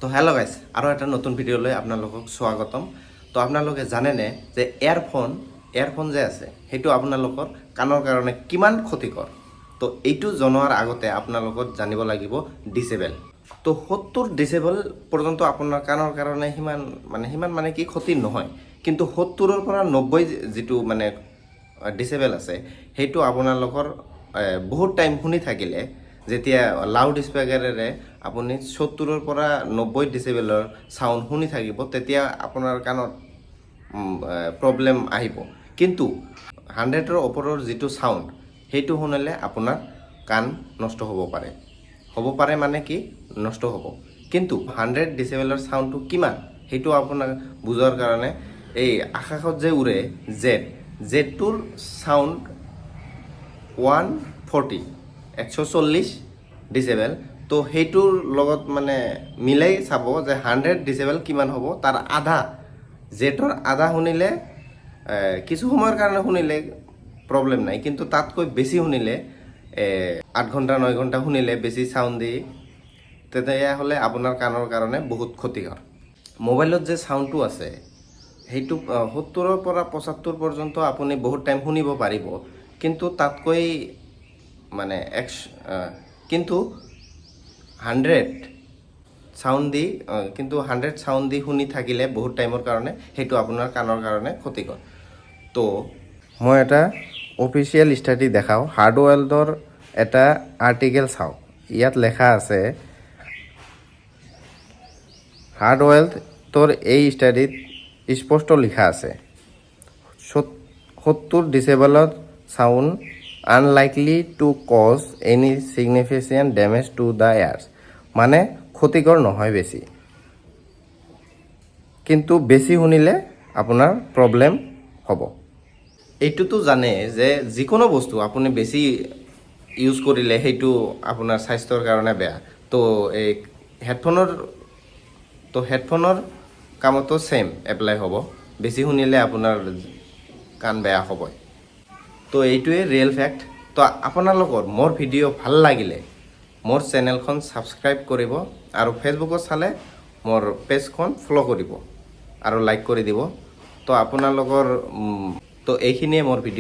তো hello' guys, আৰু এটা নতুন ভিডিঅ'লৈ আপোনালোকক স্বাগতম। তো আপোনালোকে জানেনে যে এয়াৰফোন যে আছে সেইটো আপোনালোকৰ কাণৰ কাৰণে কিমান ক্ষতিকৰ। তো এইটো জনোৱাৰ আগতে আপোনালোকক জানিব লাগিব ডিচেবল। তো 70 ডিচেবল পৰ্যন্ত আপোনাৰ কাণৰ কাৰণে সিমান মানে কি ক্ষতি নহয়, কিন্তু 70ৰ পৰা 90 যিটো মানে ডিচেবল আছে সেইটো আপোনালোকৰ বহুত টাইম শুনি থাকিলে, যেতিয়া লাউড স্পিকাৰেৰে আপুনি 70ৰ পৰা 90 ডিচেবলৰ সাউণ্ড শুনি থাকিব, তেতিয়া আপোনাৰ কাণত প্ৰব্লেম আহিব। কিন্তু 100ৰ ওপৰৰ যিটো সাউণ্ড সেইটো শুনিলে আপোনাৰ কাণ নষ্ট হ'ব পাৰে মানে কি নষ্ট হ'ব। কিন্তু 100 ডিচেবলৰ সাউণ্ডটো কিমান সেইটো আপোনাক বুজাৰ কাৰণে এই আকাশত যে উৰে জেটটোৰ সাউণ্ড 140 ডিচেবল। তো সেইটোৰ লগত মানে মিলাই চাব যে 100 ডিচেবল কিমান হ'ব। তাৰ আধা জেটৰ আধা শুনিলে কিছু সময়ৰ কাৰণে শুনিলে প্ৰব্লেম নাই, কিন্তু তাতকৈ বেছি শুনিলে 8 ঘণ্টা 9 ঘণ্টা শুনিলে বেছি সাউণ্ড দি, তেতিয়াহ'লে আপোনাৰ কাণৰ কাৰণে বহুত ক্ষতিকৰ। মোবাইলত যে সাউণ্ডটো আছে সেইটো 70ৰ পৰা 75 পৰ্যন্ত আপুনি বহুত টাইম শুনিব পাৰিব, কিন্তু তাতকৈ মানে কিন্তু 100 সাউণ্ড দি শুনি থাকিলে বহুত টাইমৰ কাৰণে সেইটো আপোনাৰ কাণৰ কাৰণে ক্ষতিকৰ। তো মই এটা অফিচিয়েল ষ্টাডি দেখাওঁ, হাৰ্ডৱেল্ডৰ এটা আৰ্টিকেল চাওঁ। ইয়াত লেখা আছে, হাৰ্ডৱেল্ডৰ এই ষ্টাডিত স্পষ্ট লিখা আছে 70 ডিচেবলত sound unlikely to cause any significant damage to the ears, মানে ক্ষতিকৰ নহয় বেছি, কিন্তু বেছি শুনিলে আপোনাৰ প্ৰব্লেম হ'ব। এইটোতো জানে যে যিকোনো বস্তু আপুনি বেছি ইউজ কৰিলে সেইটো আপোনাৰ স্বাস্থ্যৰ কাৰণে বেয়া। তো এই হেডফোনৰ কামতো সেম এপ্লাই হ'ব। বেছি শুনিলে আপোনাৰ কাণ বেয়া হ'বই। তো এইটোৱে ৰিয়েল ফেক্ট। তো আপোনালোকৰ মোৰ ভিডিঅ' ভাল লাগিলে মোৰ চেনেলখন ছাবস্ক্ৰাইব কৰিব, আৰু ফেচবুকত চালে মোৰ পেজখন ফ'ল' কৰিব আৰু লাইক কৰি দিব। তো আপোনালোকৰ তো এইখিনিয়ে মোৰ ভিডিঅ'।